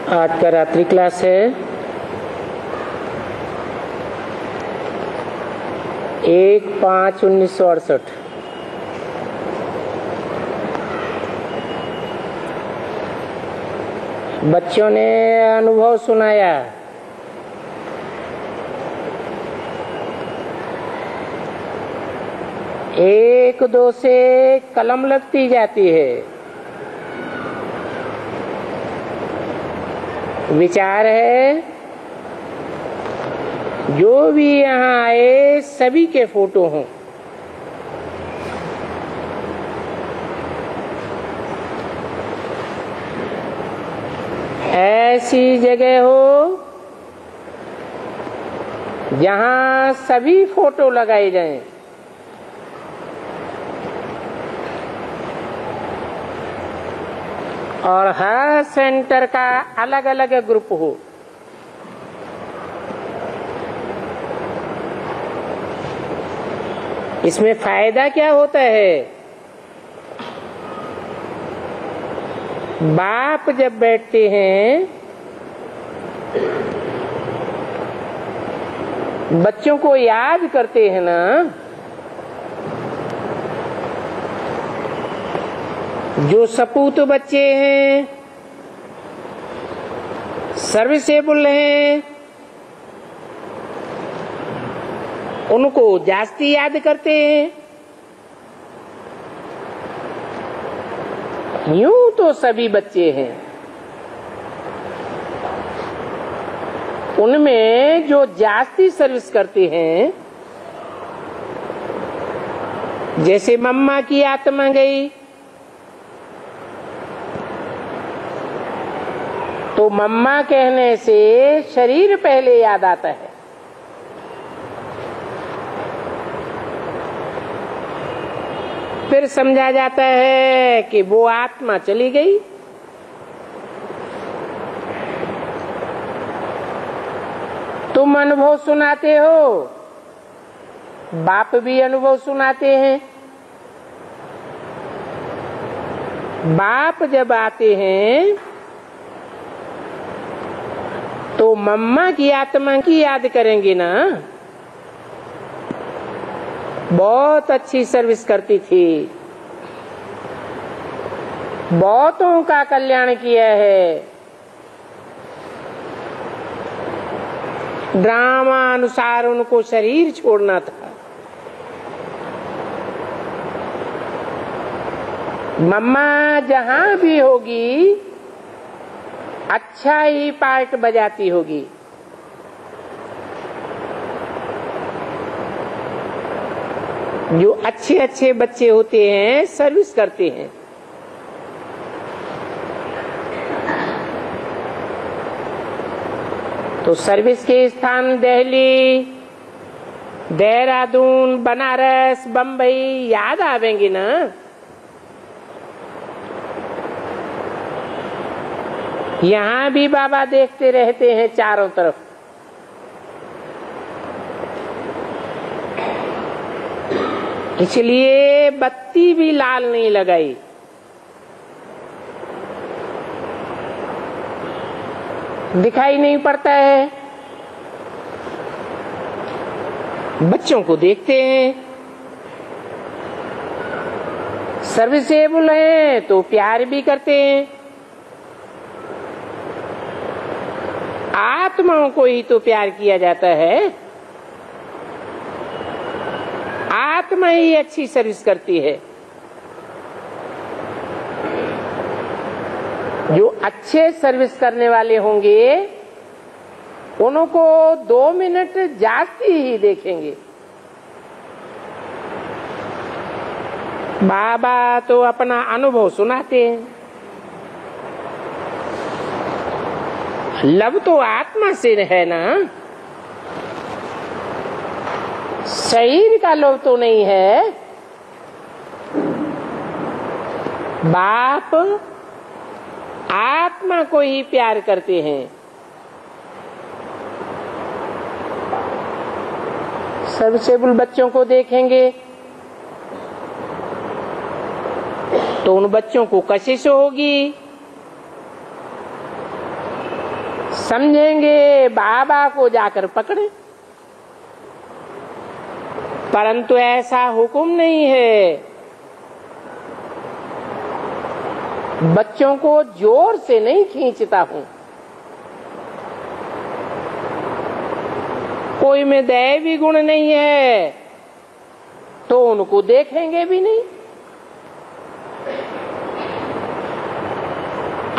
आज का रात्रि क्लास है 1/5/1968। बच्चों ने अनुभव सुनाया। एक दो से कलम लगती जाती है। विचार है जो भी यहाँ आए सभी के फोटो हों। ऐसी जगह हो जहाँ सभी फोटो लगाए जाएं। और हर सेंटर का अलग अलग ग्रुप हो। इसमें फायदा क्या होता है? बाप जब बैठते हैं बच्चों को याद करते हैं ना, जो सपूत बच्चे हैं, सर्विसेबल हैं, उनको जास्ती याद करते हैं। यूं तो सभी बच्चे हैं, उनमें जो जास्ती सर्विस करते हैं, जैसे मम्मा की आत्मा गई तो मम्मा कहने से शरीर पहले याद आता है। फिर समझा जाता है कि वो आत्मा चली गई। तुम अनुभव सुनाते हो, बाप भी अनुभव सुनाते हैं। बाप जब आते हैं तो मम्मा की आत्मा की याद करेंगे ना, बहुत अच्छी सर्विस करती थी, बहुतों का कल्याण किया है। ड्रामा अनुसार उनको शरीर छोड़ना था। मम्मा जहां भी होगी अच्छा ही पार्ट बजाती होगी। जो अच्छे अच्छे बच्चे होते हैं सर्विस करते हैं। तो सर्विस के स्थान दिल्ली, देहरादून, बनारस, बम्बई याद आवेंगे ना। यहाँ भी बाबा देखते रहते हैं चारों तरफ। इसलिए बत्ती भी लाल नहीं लगाई। दिखाई नहीं पड़ता है। बच्चों को देखते हैं, सर्विसेबल हैं तो प्यार भी करते हैं। आत्माओं को ही तो प्यार किया जाता है। आत्मा ही अच्छी सर्विस करती है। जो अच्छे सर्विस करने वाले होंगे उनको 2 मिनट जास्ती ही देखेंगे। बाबा तो अपना अनुभव सुनाते हैं। लव तो आत्मा से है ना, शरीर का लव तो नहीं है। बाप आत्मा को ही प्यार करते हैं। सर्विसेबल बच्चों को देखेंगे तो उन बच्चों को कशिश होगी। समझेंगे बाबा को जाकर पकड़े, परंतु ऐसा हुक्म नहीं है। बच्चों को जोर से नहीं खींचता हूं, कोई में दैवी गुण नहीं है तो उनको देखेंगे भी नहीं।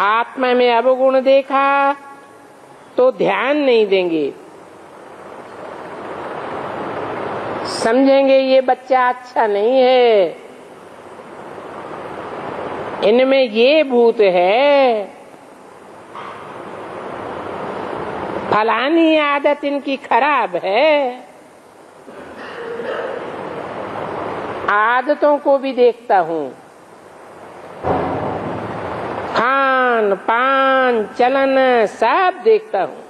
आत्मा में अवगुण देखा तो ध्यान नहीं देंगे, समझेंगे ये बच्चा अच्छा नहीं है, इनमें ये भूत है, फलानी आदत इनकी खराब है। आदतों को भी देखता हूं, खान पान चलन सब देखता हूं।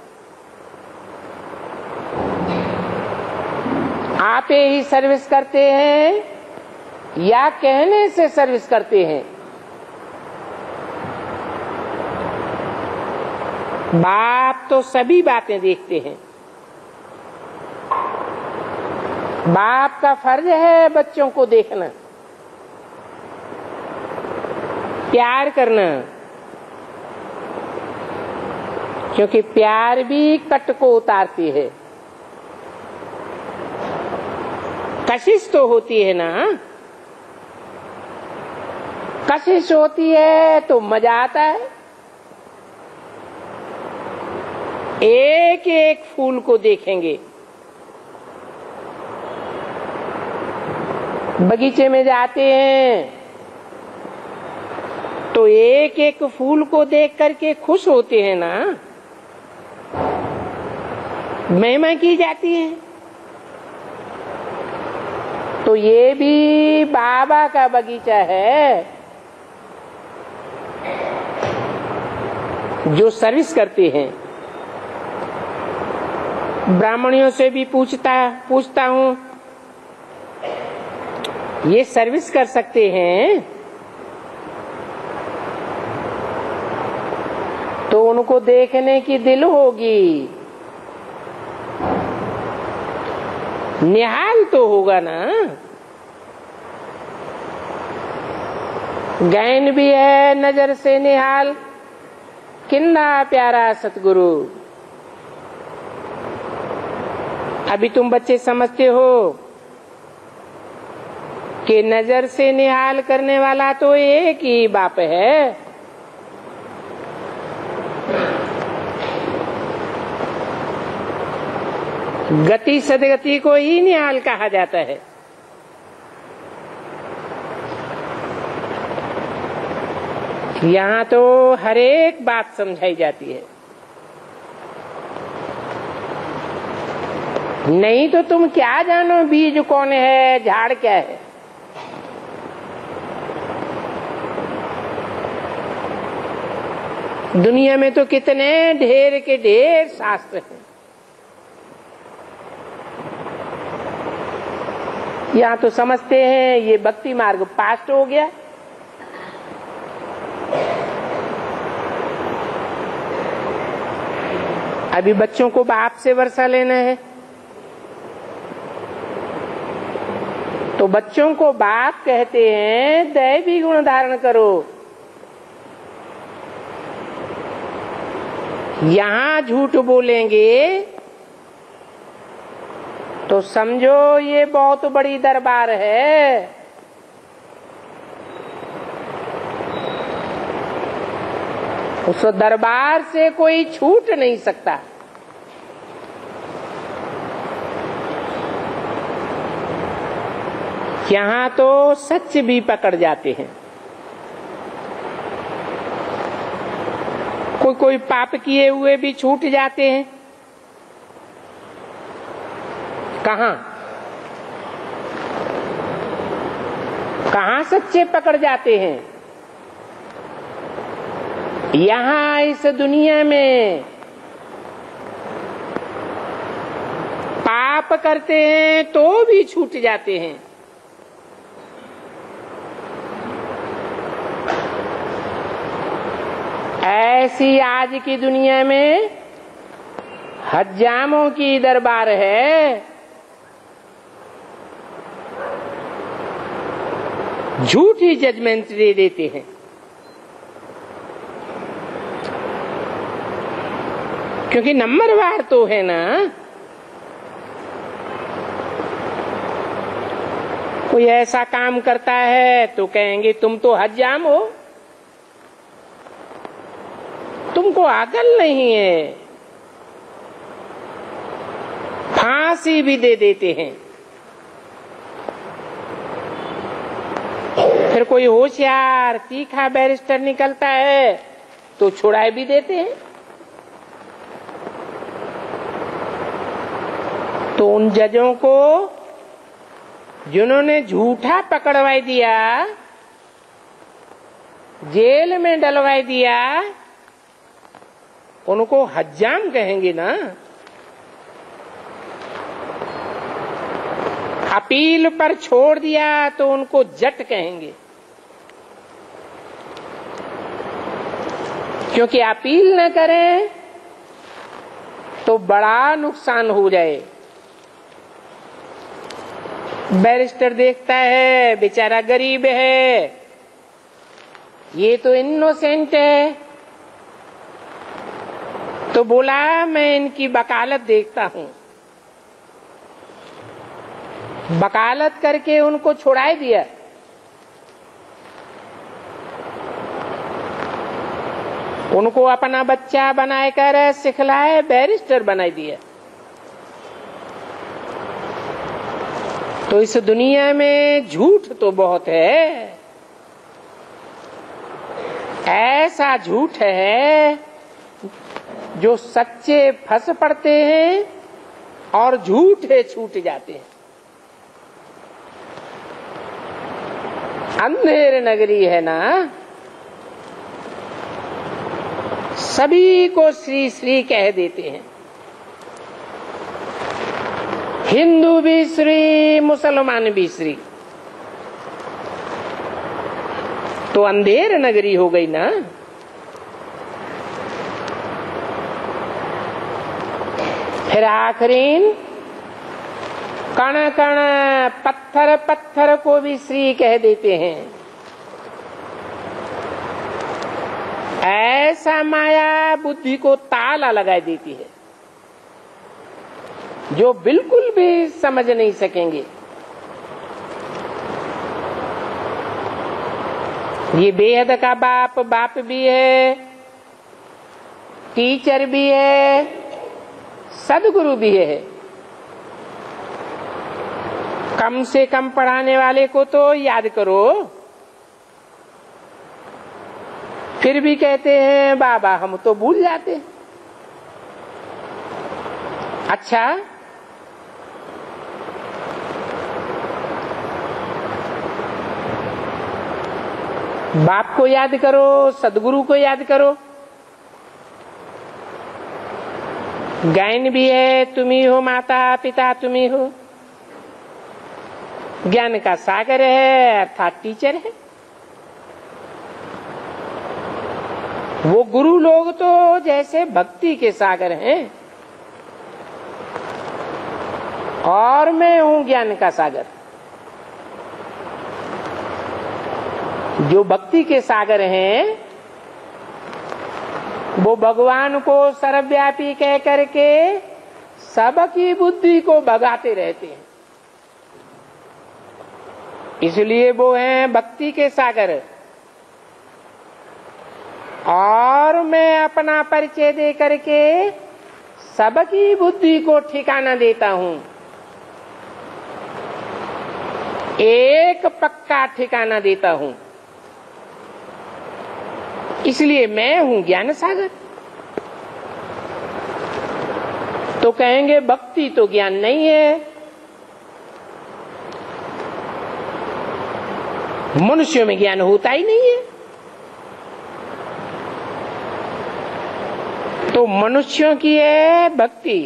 आप ही सर्विस करते हैं या कहने से सर्विस करते हैं? बाप तो सभी बातें देखते हैं। बाप का फर्ज है बच्चों को देखना, प्यार करना, क्योंकि प्यार भी कट को उतारती है। कशिश तो होती है ना, कशिश होती है तो मजा आता है। एक एक फूल को देखेंगे, बगीचे में जाते हैं तो एक एक फूल को देख करके खुश होते हैं ना, महिमा की जाती है। तो ये भी बाबा का बगीचा है जो सर्विस करते हैं। ब्राह्मणियों से भी पूछता हूं, ये सर्विस कर सकते हैं? तो उनको देखने की दिल होगी, निहाल तो होगा ना। गैन भी है नजर से निहाल, किन्ना प्यारा सतगुरु। अभी तुम बच्चे समझते हो कि नजर से निहाल करने वाला तो एक ही बाप है। गति सदगति को ही निहाल कहा जाता है। यहाँ तो हर एक बात समझाई जाती है, नहीं तो तुम क्या जानो बीज कौन है, झाड़ क्या है। दुनिया में तो कितने ढेर के ढेर शास्त्र हैं, यहाँ तो समझते हैं ये भक्ति मार्ग पास्ट हो गया। अभी बच्चों को बाप से वर्षा लेना है, तो बच्चों को बाप कहते हैं दैवी गुण धारण करो। यहाँ झूठ बोलेंगे तो समझो ये बहुत बड़ी दरबार है। उस दरबार से कोई छूट नहीं सकता। यहाँ तो सच भी पकड़ जाते हैं। कोई पाप किए हुए भी छूट जाते हैं। कहाँ कहाँ सच्चे पकड़ जाते हैं? यहाँ इस दुनिया में पाप करते हैं तो भी छूट जाते हैं। ऐसी आज की दुनिया में हज्जामों की दरबार है, झूठी जजमेंट दे देते हैं। क्योंकि नंबरवार तो है ना। कोई ऐसा काम करता है तो कहेंगे तुम तो हज्जाम हो, तुमको अकल नहीं है, फांसी भी दे देते हैं। फिर कोई होशियार तीखा बैरिस्टर निकलता है तो छुड़ा भी देते हैं। तो उन जजों को जिन्होंने झूठा पकड़वाई दिया, जेल में डलवाई दिया, उनको हज्जाम कहेंगे ना। अपील पर छोड़ दिया तो उनको जट कहेंगे। क्योंकि अपील न करें तो बड़ा नुकसान हो जाए। बैरिस्टर देखता है बेचारा गरीब है, ये तो इनोसेंट है, तो बोला मैं इनकी वकालत देखता हूं। वकालत करके उनको छुड़ा दिया। उनको अपना बच्चा बनाकर सिखलाए बैरिस्टर बना दिया। तो इस दुनिया में झूठ तो बहुत है। ऐसा झूठ है जो सच्चे फंस पड़ते हैं और झूठे छूट जाते हैं। अंधेर नगरी है ना, सभी को श्री श्री कह देते हैं। हिंदू भी श्री, मुसलमान भी श्री। तो अंधेर नगरी हो गई ना। फिर आखिरीन कण कण पत्थर पत्थर को भी श्री कह देते हैं। ऐसा माया बुद्धि को ताला लगा देती है जो बिल्कुल भी समझ नहीं सकेंगे। ये बेहद का बाप बाप भी है, टीचर भी है, सदगुरु भी है। कम से कम पढ़ाने वाले को तो याद करो। फिर भी कहते हैं बाबा हम तो भूल जाते हैं। अच्छा, बाप को याद करो, सदगुरु को याद करो। गायन भी है, तुम्ही हो माता पिता तुम्ही हो। ज्ञान का सागर है अर्थात टीचर है। वो गुरु लोग तो जैसे भक्ति के सागर हैं और मैं हूं ज्ञान का सागर। जो भक्ति के सागर हैं वो भगवान को सर्वव्यापी कह करके सबकी बुद्धि को भगाते रहते हैं। इसलिए वो हैं भक्ति के सागर। और मैं अपना परिचय दे करके सबकी बुद्धि को ठिकाना देता हूं। एक पक्का ठिकाना देता हूं। इसलिए मैं हूं ज्ञान सागर। तो कहेंगे भक्ति तो ज्ञान नहीं है। मनुष्यों में ज्ञान होता ही नहीं है। तो मनुष्यों की है भक्ति।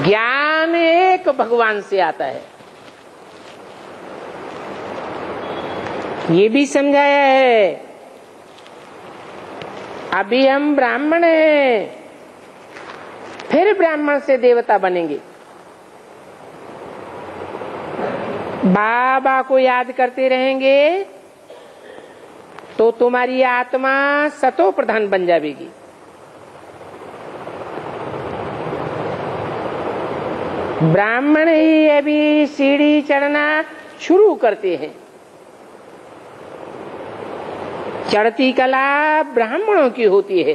ज्ञान एक भगवान से आता है। ये भी समझाया है अभी हम ब्राह्मण हैं, फिर ब्राह्मण से देवता बनेंगे। बाबा को याद करते रहेंगे तो तुम्हारी आत्मा सतो प्रधान बन जाएगी। ब्राह्मण ही अभी सीढ़ी चढ़ना शुरू करते हैं। चढ़ती कला ब्राह्मणों की होती है।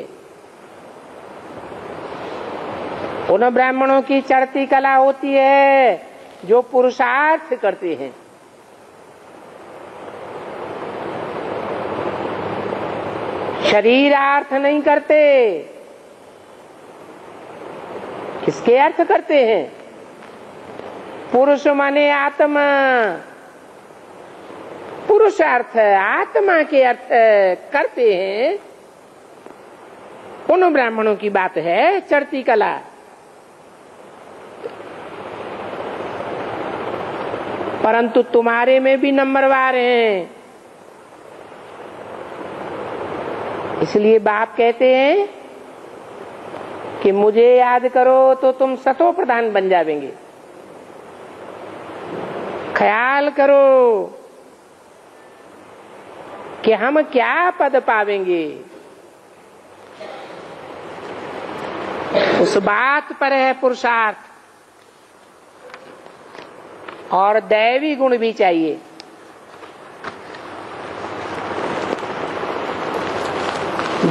उन ब्राह्मणों की चढ़ती कला होती है जो पुरुषार्थ करते हैं। शरीरार्थ नहीं करते। किसके अर्थ करते हैं? पुरुष माने आत्मा, पुरुषार्थ आत्मा के अर्थ करते हैं। उन ब्राह्मणों की बात है चढ़ती कला। परंतु तुम्हारे में भी नंबरवार हैं। इसलिए बाप कहते हैं कि मुझे याद करो तो तुम सतो प्रधान बन जाएंगे। ख्याल करो कि हम क्या पद पावेंगे, उस बात पर है पुरुषार्थ। और दैवी गुण भी चाहिए।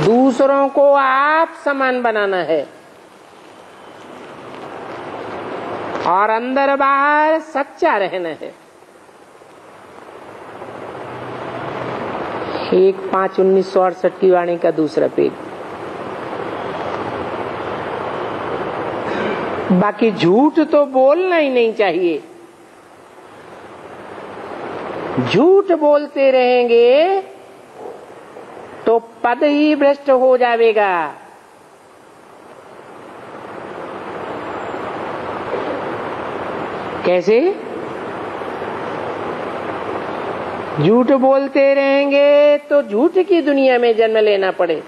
दूसरों को आप समान बनाना है और अंदर बाहर सच्चा रहना है। 1/5/1968 की वाणी का दूसरा पेज। बाकी झूठ तो बोलना ही नहीं चाहिए। झूठ बोलते रहेंगे तो पद ही भ्रष्ट हो जाएगा। कैसे? झूठ बोलते रहेंगे तो झूठ की दुनिया में जन्म लेना पड़े।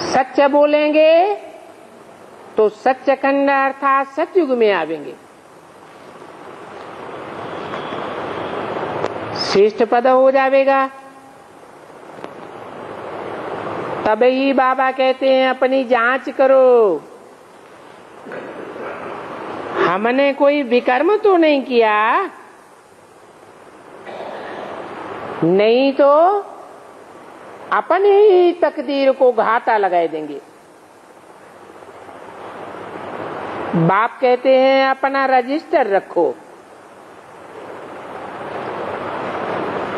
सच बोलेंगे तो सच खंड अर्थात सतयुग में आवेंगे। श्रेष्ठ पद हो जाएगा। तब ही बाबा कहते हैं अपनी जांच करो। हमने कोई विकर्म तो नहीं किया, नहीं तो अपनी ही तकदीर को घाटा लगा देंगे। बाप कहते हैं अपना रजिस्टर रखो,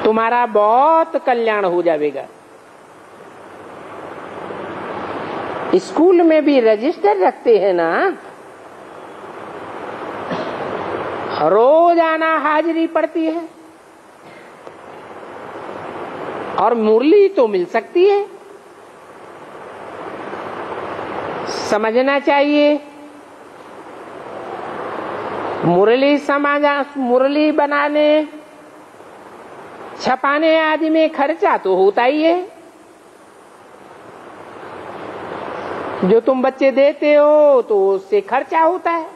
तुम्हारा बहुत कल्याण हो जाएगा। स्कूल में भी रजिस्टर रखते हैं ना, रोजाना हाजिरी पड़ती है और मुरली तो मिल सकती है। समझना चाहिए मुरली बनाने छपाने आदि में खर्चा तो होता ही है। जो तुम बच्चे देते हो तो उससे खर्चा होता है।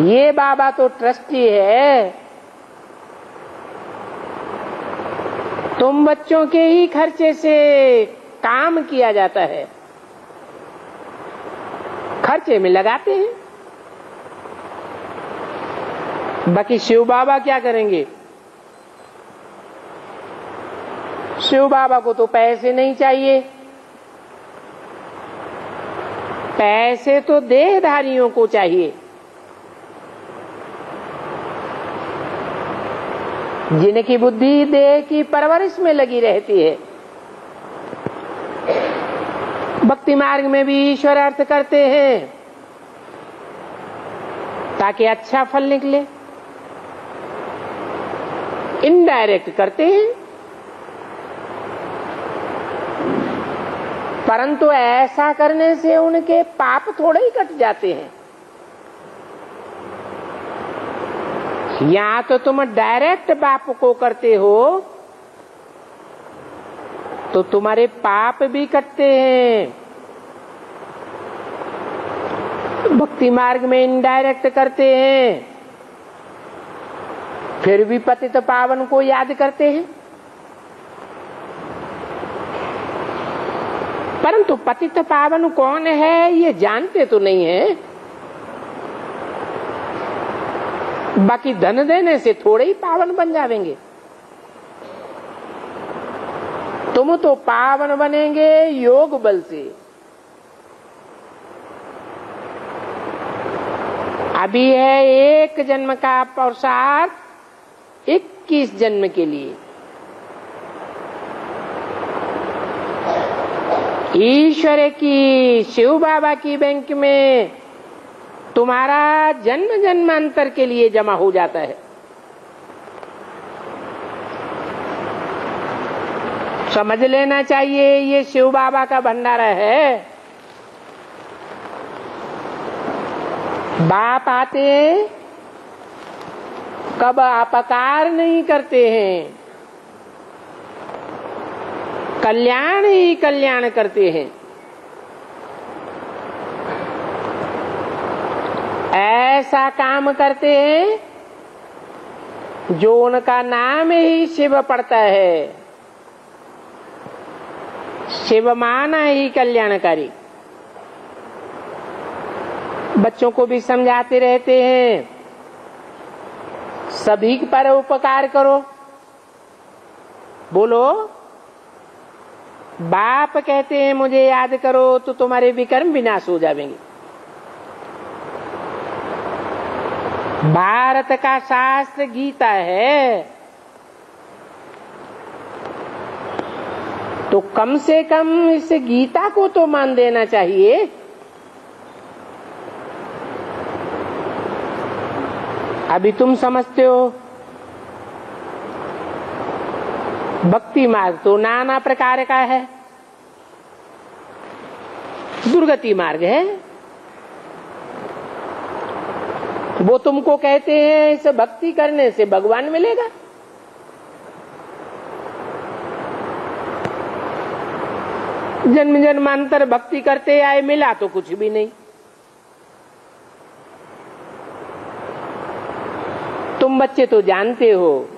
ये बाबा तो ट्रस्टी है, तुम बच्चों के ही खर्चे से काम किया जाता है, खर्चे में लगाते हैं। बाकी शिव बाबा क्या करेंगे? शिव बाबा को तो पैसे नहीं चाहिए, पैसे तो देहधारियों को चाहिए, जिनकी बुद्धि देह की परवरिश में लगी रहती है। भक्ति मार्ग में भी ईश्वर अर्थ करते हैं ताकि अच्छा फल निकले, इनडायरेक्ट करते हैं। परंतु ऐसा करने से उनके पाप थोड़े ही कट जाते हैं। या तो तुम डायरेक्ट बाप को करते हो तो तुम्हारे पाप भी कटते हैं, भक्ति मार्ग में इनडायरेक्ट करते हैं फिर भी पतित पावन को याद करते हैं। परंतु पतित पावन कौन है ये जानते तो नहीं है। बाकी धन देने से थोड़े ही पावन बन जाएंगे। तुम तो पावन बनेंगे योग बल से। अभी है एक जन्म का पुरुषार्थ 21 जन्म के लिए। ईश्वर की शिव बाबा की बैंक में तुम्हारा जन्म जन्मांतर के लिए जमा हो जाता है। समझ लेना चाहिए ये शिव बाबा का भंडारा है। बाप आते कब अपकार नहीं करते हैं, कल्याण ही कल्याण करते हैं। ऐसा काम करते हैं जो उनका नाम ही शिव पड़ता है। शिव माना ही कल्याणकारी। बच्चों को भी समझाते रहते हैं सभी पर उपकार करो। बोलो बाप कहते हैं मुझे याद करो तो तुम्हारे विकर्म विनाश हो जाएंगे। भारत का शास्त्र गीता है तो कम से कम इस गीता को तो मान देना चाहिए। अभी तुम समझते हो भक्ति मार्ग तो नाना प्रकार का है, दुर्गति मार्ग है। वो तुमको कहते हैं इस भक्ति करने से भगवान मिलेगा। जन्म जन्मांतर भक्ति करते आए मिला तो कुछ भी नहीं। तुम बच्चे तो जानते हो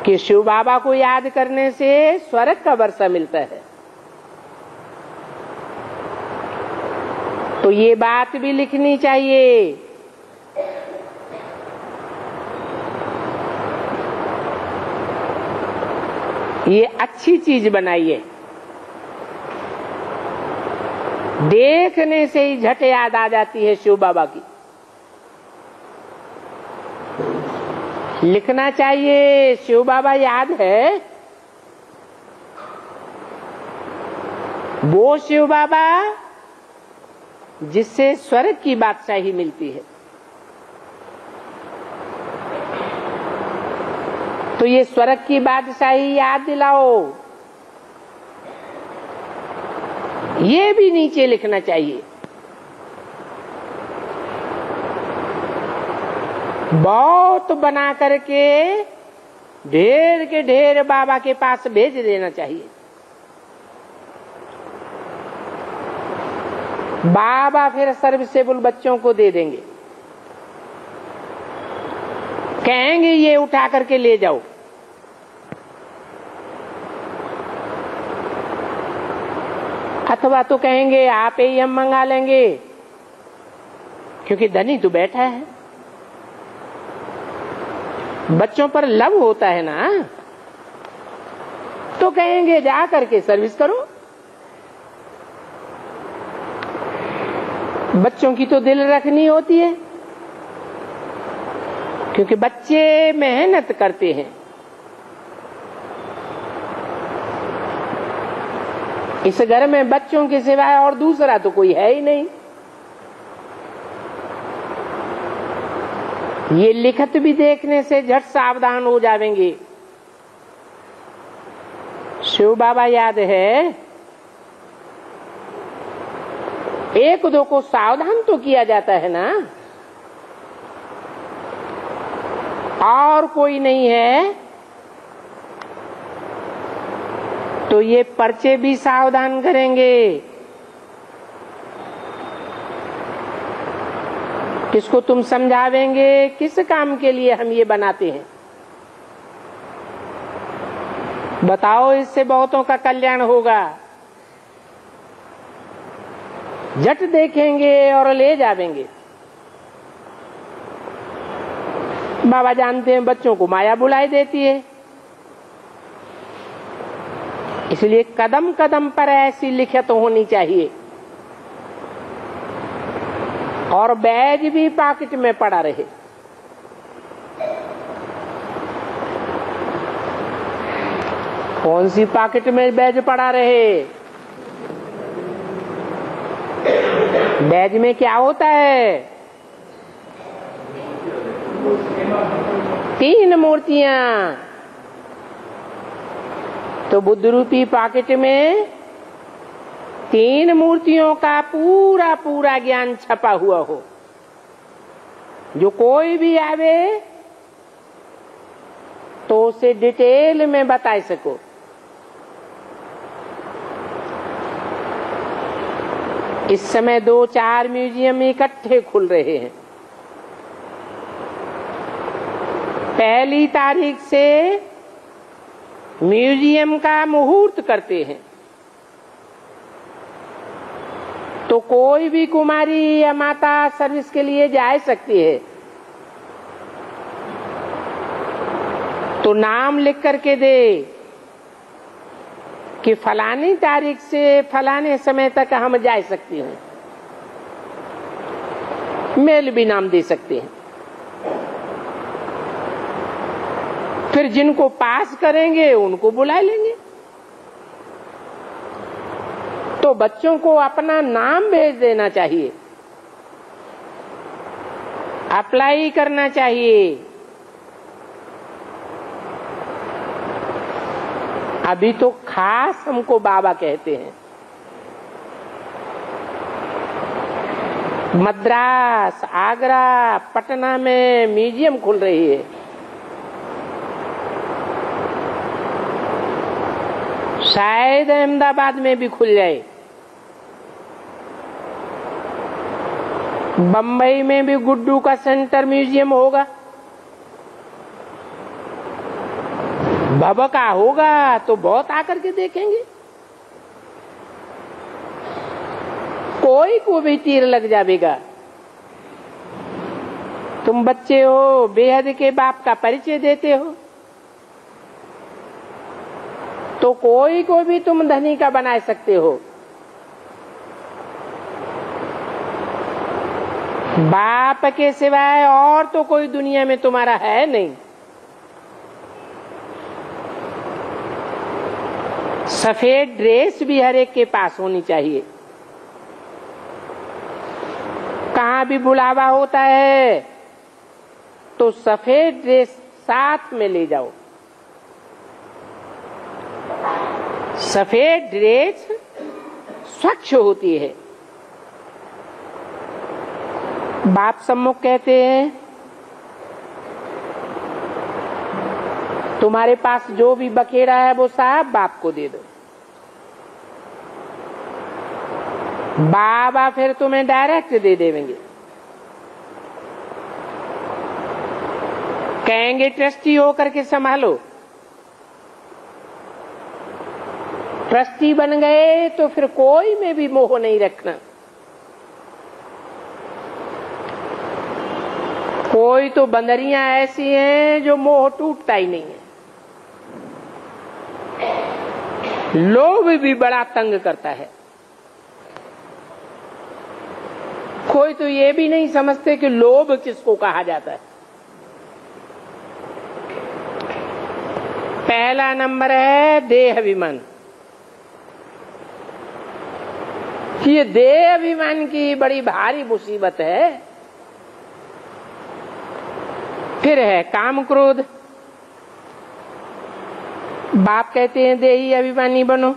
कि शिव बाबा को याद करने से स्वर्ग का वर्षा मिलता है। तो ये बात भी लिखनी चाहिए। ये अच्छी चीज बनाइए। देखने से ही झट याद आ जाती है शिव बाबा की। लिखना चाहिए शिव बाबा याद है। वो शिव बाबा जिससे स्वर्ग की बादशाही मिलती है। तो ये स्वर्ग की बादशाही याद दिलाओ। ये भी नीचे लिखना चाहिए। बहुत बना करके ढेर के ढेर बाबा के पास भेज देना चाहिए। बाबा फिर सर्विसेबल बच्चों को दे देंगे। कहेंगे ये उठा करके ले जाओ। अथवा तो कहेंगे आप ही हम मंगा लेंगे, क्योंकि धनी तो बैठा है। बच्चों पर लव होता है ना, तो कहेंगे जा करके सर्विस करो। बच्चों की तो दिल रखनी होती है, क्योंकि बच्चे मेहनत करते हैं। इस घर में बच्चों के सिवाय और दूसरा तो कोई है ही नहीं। ये लिखत भी देखने से झट सावधान हो जाएंगे। शिव बाबा याद है, एक दो को सावधान तो किया जाता है ना। और कोई नहीं है, तो ये पर्चे भी सावधान करेंगे। किसको तुम समझावेंगे किस काम के लिए हम ये बनाते हैं? बताओ, इससे बहुतों का कल्याण होगा। झट देखेंगे और ले जावेंगे। बाबा जानते हैं बच्चों को माया बुलाई देती है, इसलिए कदम कदम पर ऐसी लिखत होनी चाहिए और बैज भी पॉकेट में पड़ा रहे। कौन सी पॉकेट में बैज पड़ा रहे? बैज में क्या होता है? 3 मूर्तियां। तो बुद्ध रूपी पॉकेट में 3 मूर्तियों का पूरा पूरा ज्ञान छपा हुआ हो, जो कोई भी आवे तो उसे डिटेल में बता सको। इस समय 2-4 म्यूजियम इकट्ठे खुल रहे हैं। 1 तारीख से म्यूजियम का मुहूर्त करते हैं, तो कोई भी कुमारी या माता सर्विस के लिए जा सकती है। तो नाम लिख करके दे कि फलानी तारीख से फलाने समय तक हम जा सकती हैं। मेल भी नाम दे सकते हैं। फिर जिनको पास करेंगे उनको बुला लेंगे। तो बच्चों को अपना नाम भेज देना चाहिए, अप्लाई करना चाहिए। अभी तो खास हमको बाबा कहते हैं। मद्रास, आगरा, पटना में म्यूजियम खुल रही है। शायद अहमदाबाद में भी खुल जाए। बंबई में भी गुड्डू का सेंटर म्यूजियम होगा। भबका होगा तो बहुत आकर के देखेंगे। कोई को भी तीर लग जाएगा। तुम बच्चे हो, बेहद के बाप का परिचय देते हो, तो कोई को भी तुम धनी का बना सकते हो। बाप के सिवाय और तो कोई दुनिया में तुम्हारा है नहीं। सफेद ड्रेस भी हर एक के पास होनी चाहिए। कहाँ भी बुलावा होता है तो सफेद ड्रेस साथ में ले जाओ। सफेद ड्रेस स्वच्छ होती है। बाप सम्मुख कहते हैं, तुम्हारे पास जो भी बकेरा है वो साहब बाप को दे दो। बाबा फिर तुम्हें डायरेक्ट दे देंगे। कहेंगे ट्रस्टी होकर के संभालो। ट्रस्टी बन गए तो फिर कोई में भी मोह नहीं रखना। कोई तो बंदरियां ऐसी हैं जो मोह टूटता ही नहीं है। लोभ भी बड़ा तंग करता है। कोई तो ये भी नहीं समझते कि लोभ किसको कहा जाता है। पहला नंबर है देह अभिमान। ये देह अभिमान की बड़ी भारी मुसीबत है। फिर है काम क्रोध। बाप कहते हैं देही अभिमानी बनो।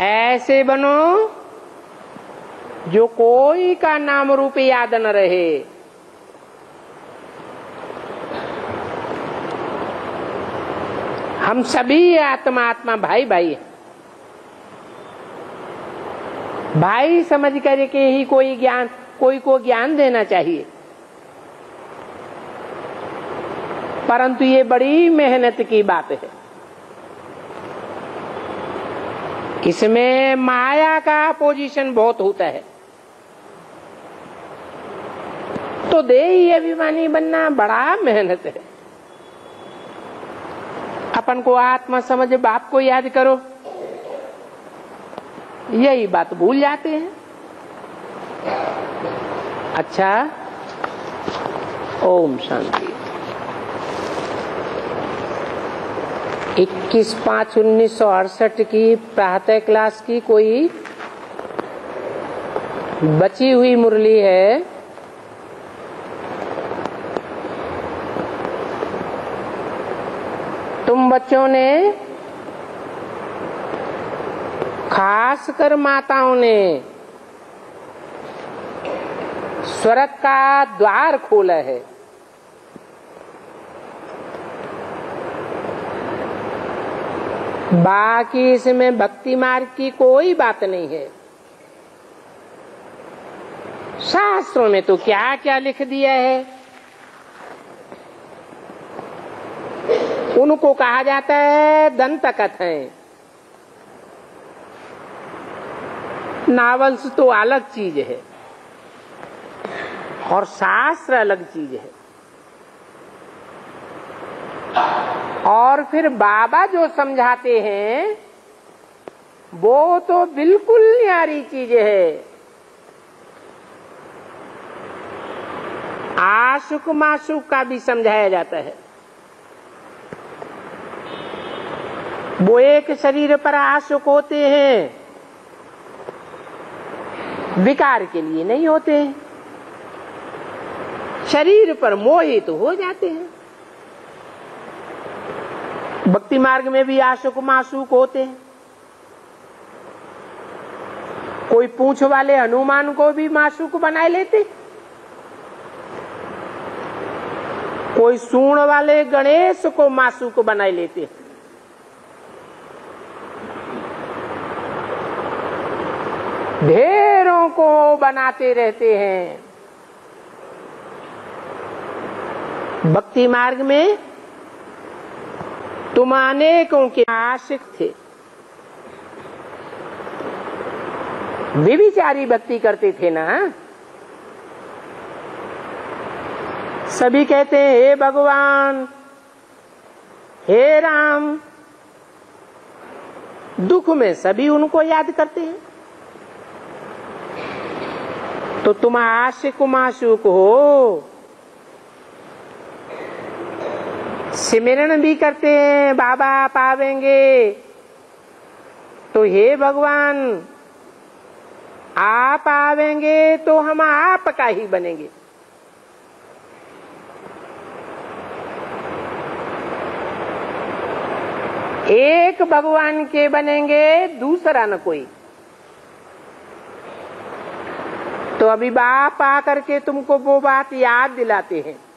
ऐसे बनो जो कोई का नाम रूप याद न रहे। हम सभी आत्मा आत्मा भाई भाई हैं। भाई समझ करके ही कोई को ज्ञान देना चाहिए। परंतु ये बड़ी मेहनत की बात है। इसमें माया का पोजीशन बहुत होता है। तो देही अभिमानी बनना बड़ा मेहनत है। अपन को आत्मा समझ बाप को याद करो, यही बात भूल जाते हैं। अच्छा, ओम शांति। 21/5/1968 की प्रातः क्लास की कोई बची हुई मुरली है। तुम बच्चों ने, खासकर माताओं ने, स्वर्ग का द्वार खोला है। बाकी इसमें भक्ति मार्ग की कोई बात नहीं है। शास्त्रों में तो क्या क्या लिख दिया है। उनको कहा जाता है दंत कथाएं। नावल्स तो अलग चीज है और शास्त्र अलग चीज है। और फिर बाबा जो समझाते हैं वो तो बिल्कुल न्यारी चीज है। आशुक माशुक का भी समझाया जाता है। वो एक शरीर पर आशुक होते हैं, विकार के लिए नहीं होते हैं। शरीर पर मोहित तो हो जाते हैं। भक्ति मार्ग में भी आशुक माशुक होते हैं। कोई पूंछ वाले हनुमान को भी माशुक बनाए लेते, कोई सूंड वाले गणेश को माशुक बनाए लेते। ढेरों को बनाते रहते हैं। भक्ति मार्ग में तुम अनेकों के आशिक थे। व्यभिचारी भक्ति करते थे ना। सभी कहते हैं हे भगवान, हे राम। दुख में सभी उनको याद करते हैं। तो तुम आशिक माशुक हो, सिमरन भी करते हैं बाबा पावेंगे। तो हे भगवान, आप आवेंगे तो हम आपका ही बनेंगे। एक भगवान के बनेंगे, दूसरा न कोई। तो अभी बाप आकर के तुमको वो बात याद दिलाते हैं।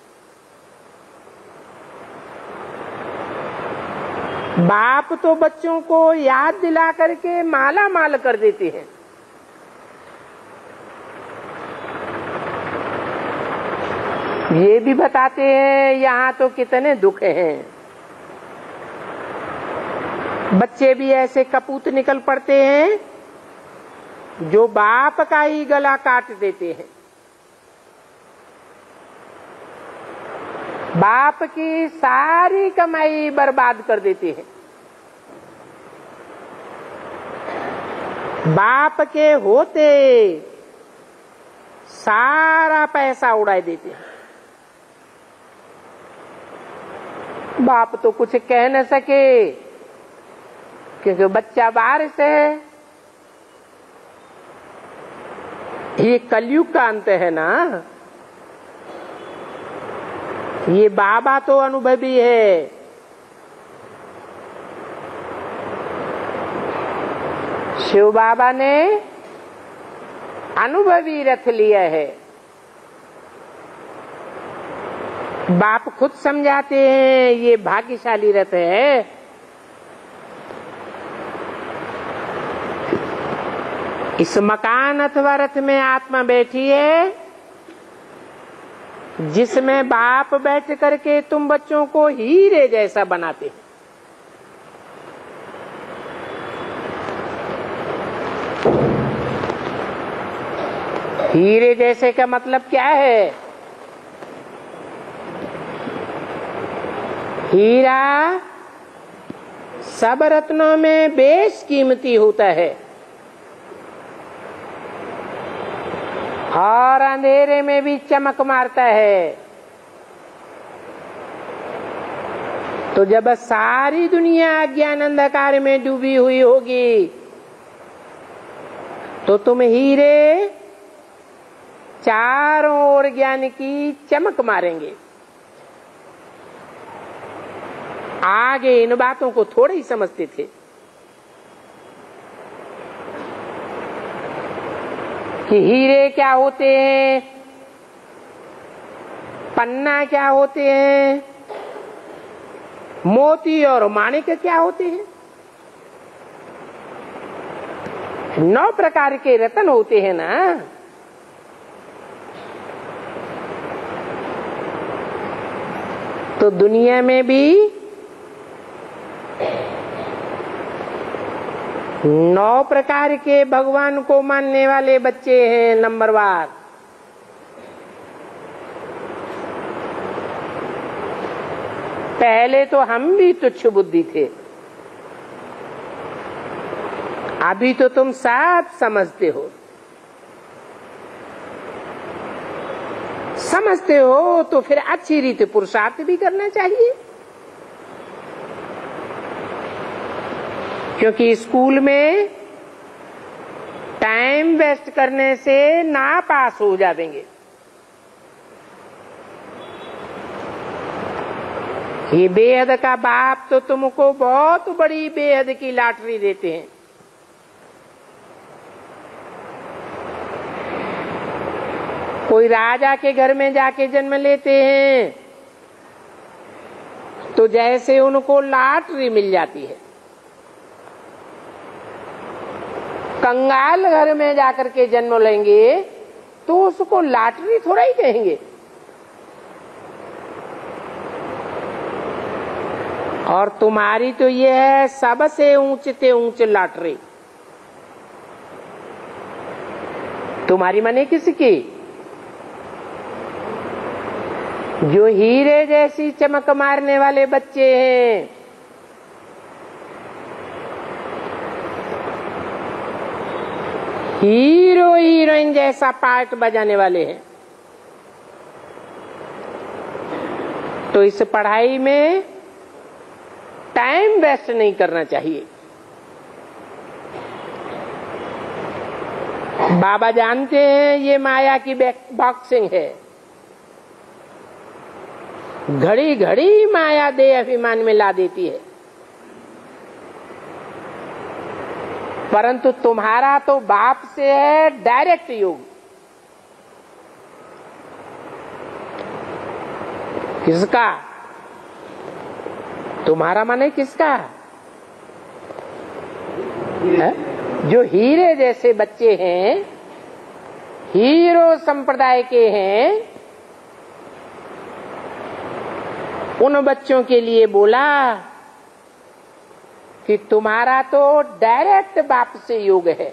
बाप तो बच्चों को याद दिला करके माला माल कर देते हैं। ये भी बताते हैं यहाँ तो कितने दुख हैं। बच्चे भी ऐसे कपूत निकल पड़ते हैं जो बाप का ही गला काट देते हैं। बाप की सारी कमाई बर्बाद कर देते हैं। बाप के होते सारा पैसा उड़ा देते हैं। बाप तो कुछ कह न सके क्योंकि बच्चा बाहर से है। ये कलयुग का अंत है ना। ये बाबा तो अनुभवी है। शिव बाबा ने अनुभवी रथ लिया है। बाप खुद समझाते हैं ये भाग्यशाली रथ है। इस मकान अथवा रथ में आत्मा बैठी है, जिसमें बाप बैठ करके तुम बच्चों को हीरे जैसा बनाते हैं। हीरे जैसे का मतलब क्या है? हीरा सब रत्नों में बेशकीमती होता है और अंधेरे में भी चमक मारता है। तो जब सारी दुनिया अज्ञान अंधकार में डूबी हुई होगी तो तुम हीरे चारों ओर ज्ञान की चमक मारेंगे। आगे इन बातों को थोड़े ही समझते थे कि हीरे क्या होते हैं, पन्ना क्या होते हैं, मोती और माणिक क्या होते हैं। 9 प्रकार के रत्न होते हैं ना। तो दुनिया में भी 9 प्रकार के भगवान को मानने वाले बच्चे हैं नंबरवार। पहले तो हम भी तुच्छ बुद्धि थे, अभी तो तुम सब समझते हो। समझते हो तो फिर अच्छी रीति पुरुषार्थ भी करना चाहिए, क्योंकि स्कूल में टाइम वेस्ट करने से ना पास हो जाएंगे। ये बेहद का बाप तो तुमको बहुत बड़ी बेहद की लॉटरी देते हैं। कोई राजा के घर में जाके जन्म लेते हैं तो जैसे उनको लॉटरी मिल जाती है। कंगाल घर में जाकर के जन्म लेंगे तो उसको लॉटरी थोड़ा ही कहेंगे। और तुम्हारी तो ये है सबसे ऊंचते ऊंच लॉटरी। तुम्हारी माने किसकी? जो हीरे जैसी चमक मारने वाले बच्चे हैं। हीरो हीरोइन जैसा पार्ट बजाने वाले हैं। तो इस पढ़ाई में टाइम वेस्ट नहीं करना चाहिए। बाबा जानते हैं ये माया की बॉक्सिंग है। घड़ी घड़ी माया देह अभिमान में ला देती है, परंतु तुम्हारा तो बाप से है डायरेक्ट योग। किसका? तुम्हारा माने किसका है? जो हीरे जैसे बच्चे हैं, हीरो संप्रदाय के हैं, उन बच्चों के लिए बोला कि तुम्हारा तो डायरेक्ट बाप से योग है।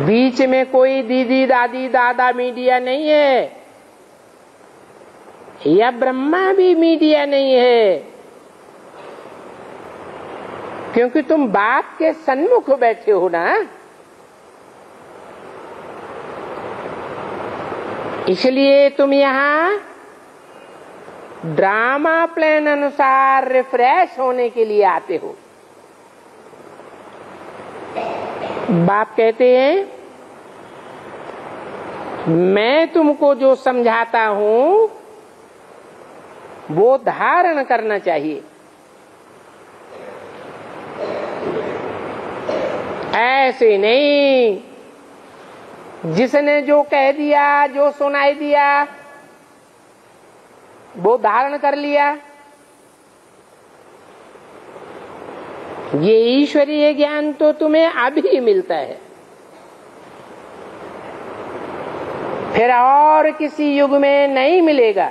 बीच में कोई दीदी दादी दादा मीडिया नहीं है, या ब्रह्मा भी मीडिया नहीं है, क्योंकि तुम बाप के सन्मुख बैठे हो ना। इसलिए तुम यहाँ ड्रामा प्लान अनुसार रिफ्रेश होने के लिए आते हो। बाप कहते हैं मैं तुमको जो समझाता हूं वो धारण करना चाहिए। ऐसे नहीं, जिसने जो कह दिया, जो सुनाई दिया, वो धारण कर लिया। ये ईश्वरीय ज्ञान तो तुम्हें अभी मिलता है, फिर और किसी युग में नहीं मिलेगा,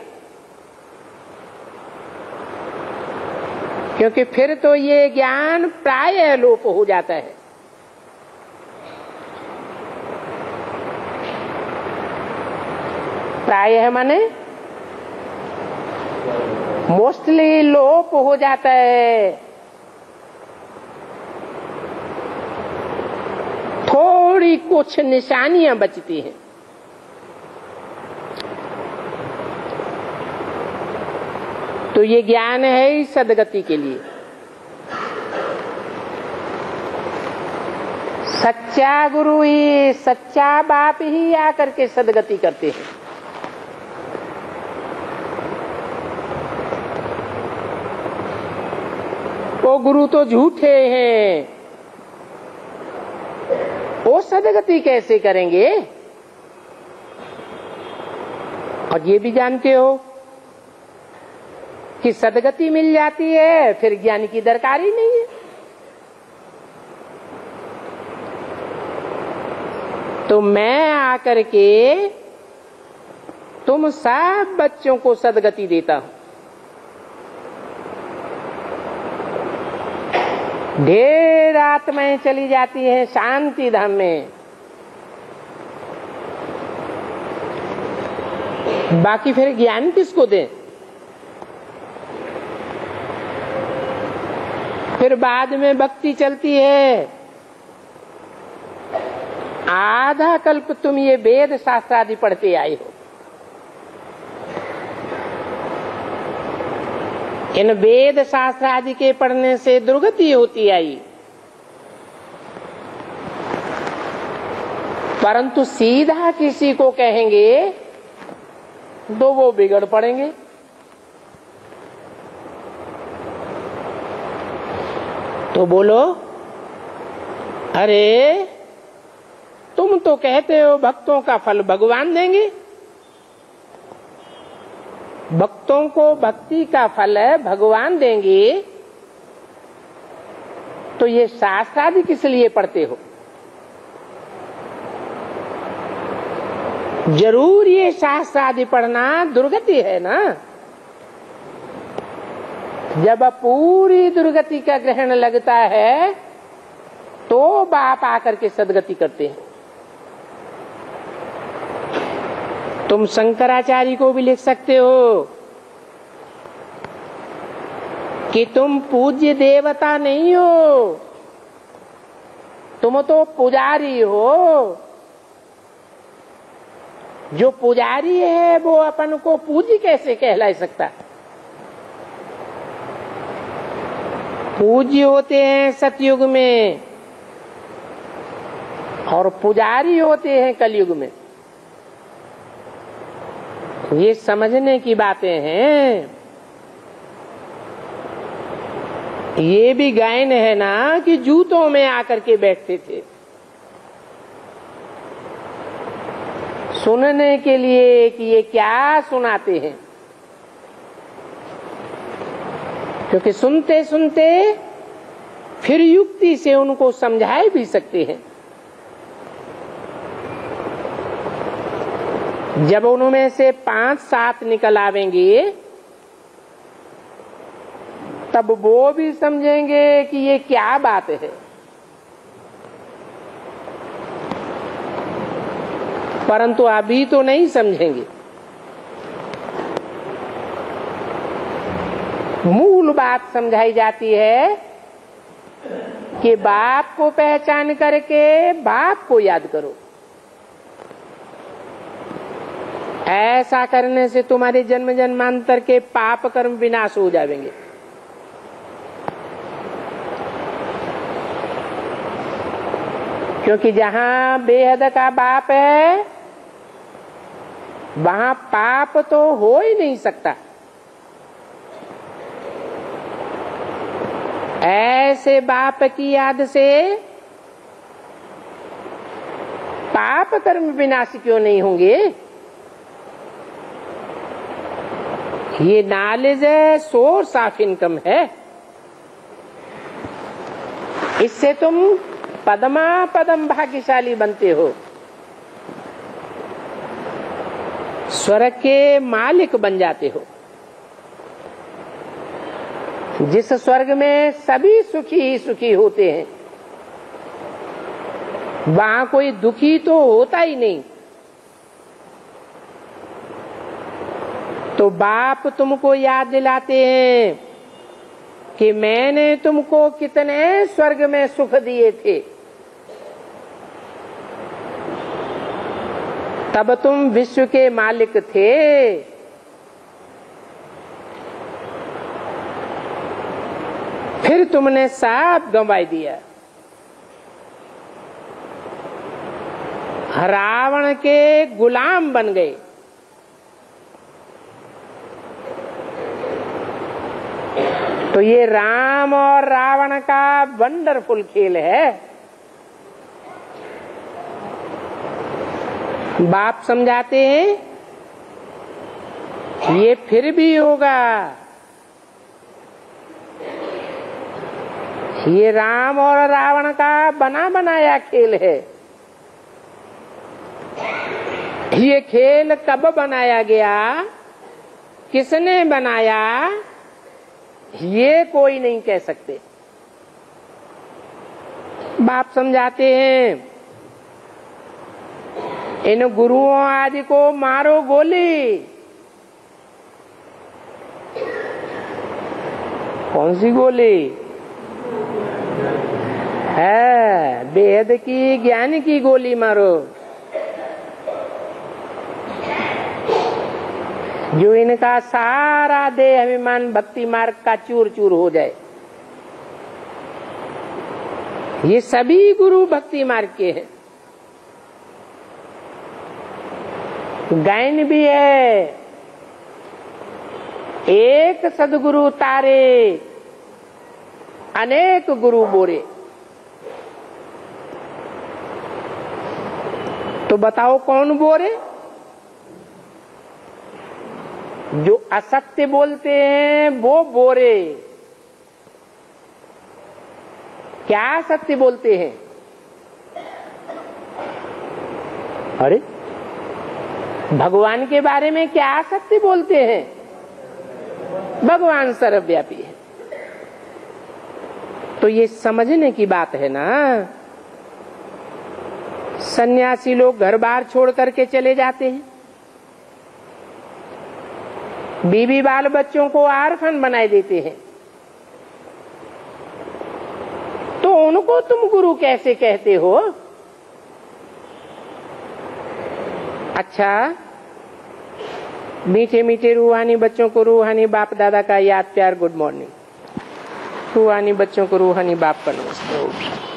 क्योंकि फिर तो ये ज्ञान प्रायः लोप हो जाता है। प्रायः माने मोस्टली लोप हो जाता है। थोड़ी कुछ निशानियां बचती हैं। तो ये ज्ञान है सदगति के लिए। सच्चा गुरु ही, सच्चा बाप ही आकर के सदगति करते हैं। वो गुरु तो झूठे हैं, वो सदगति कैसे करेंगे? और ये भी जानते हो कि सदगति मिल जाती है, फिर ज्ञान की दरकार ही नहीं है। तो मैं आकर के तुम सब बच्चों को सदगति देता हूं। ढेर आत्माएं चली जाती हैं शांति धाम में, बाकी फिर ज्ञान किसको दें? फिर बाद में भक्ति चलती है। आधा कल्प तुम ये वेद शास्त्र आदि पढ़ते आए हो, इन वेद शास्त्र आदि के पढ़ने से दुर्गति होती आई, परंतु सीधा किसी को कहेंगे तो वो बिगड़ पड़ेंगे। तो बोलो, अरे तुम तो कहते हो भक्तों का फल भगवान देंगे, भक्तों को भक्ति का फल भगवान देंगे, तो ये शास्त्र आदि किस लिए पढ़ते हो? जरूर ये शास्त्र आदि पढ़ना दुर्गति है ना। जब पूरी दुर्गति का ग्रहण लगता है तो बाप आकर के सदगति करते हैं। तुम शंकराचार्य को भी लिख सकते हो कि तुम पूज्य देवता नहीं हो, तुम तो पुजारी हो। जो पुजारी है वो अपन को पूज्य कैसे कहला सकता? पूज्य होते हैं सतयुग में और पुजारी होते हैं कलयुग में। ये समझने की बातें हैं। ये भी गायन है ना कि जूतों में आकर के बैठते थे सुनने के लिए कि ये क्या सुनाते हैं, क्योंकि सुनते सुनते फिर युक्ति से उनको समझाए भी सकते हैं। जब उनमें से 5-7 निकल आवेंगे तब वो भी समझेंगे कि ये क्या बात है। परंतु अभी तो नहीं समझेंगे। मूल बात समझाई जाती है कि बाप को पहचान करके बाप को याद करो। ऐसा करने से तुम्हारे जन्म जन्मांतर के पाप कर्म विनाश हो जाएंगे। क्योंकि जहां बेहद का बाप है वहां पाप तो हो ही नहीं सकता। ऐसे बाप की याद से पाप कर्म विनाशी क्यों नहीं होंगे? ये नॉलेज है, सोर्स ऑफ इनकम है। इससे तुम पदमा पदम भाग्यशाली बनते हो, स्वर्ग के मालिक बन जाते हो। जिस स्वर्ग में सभी सुखी ही सुखी होते हैं, वहां कोई दुखी तो होता ही नहीं। तो बाप तुमको याद दिलाते हैं कि मैंने तुमको कितने स्वर्ग में सुख दिए थे, तब तुम विश्व के मालिक थे। फिर तुमने सब गंवा दिया। रावण के गुलाम बन गए। तो ये राम और रावण का वंडरफुल खेल है। बाप समझाते हैं ये फिर भी होगा। ये राम और रावण का बना बनाया खेल है। ये खेल कब बनाया गया, किसने बनाया, ये कोई नहीं कह सकते। बाप समझाते हैं इन गुरुओं आदि को मारो गोली। कौन सी गोली है? वेद की, ज्ञान की गोली मारो, जो इनका सारा देह अभिमान भक्ति मार्ग का चूर चूर हो जाए। ये सभी गुरु भक्ति मार्ग के हैं। गायन भी है, एक सदगुरु तारे अनेक गुरु बोरे। तो बताओ कौन बोरे? जो असत्य बोलते हैं वो बोरे। क्या सत्य बोलते हैं? अरे भगवान के बारे में क्या सत्य बोलते हैं? भगवान सर्वव्यापी है। तो ये समझने की बात है ना। सन्यासी लोग घर बार छोड़ करके चले जाते हैं, बीवी बाल बच्चों को आर्फन बनाए देते हैं, तो उनको तुम गुरु कैसे कहते हो? अच्छा, मीठे मीठे रूहानी बच्चों को रूहानी बाप दादा का याद प्यार गुड मॉर्निंग, रूहानी बच्चों को रूहानी बाप का नमस्ते।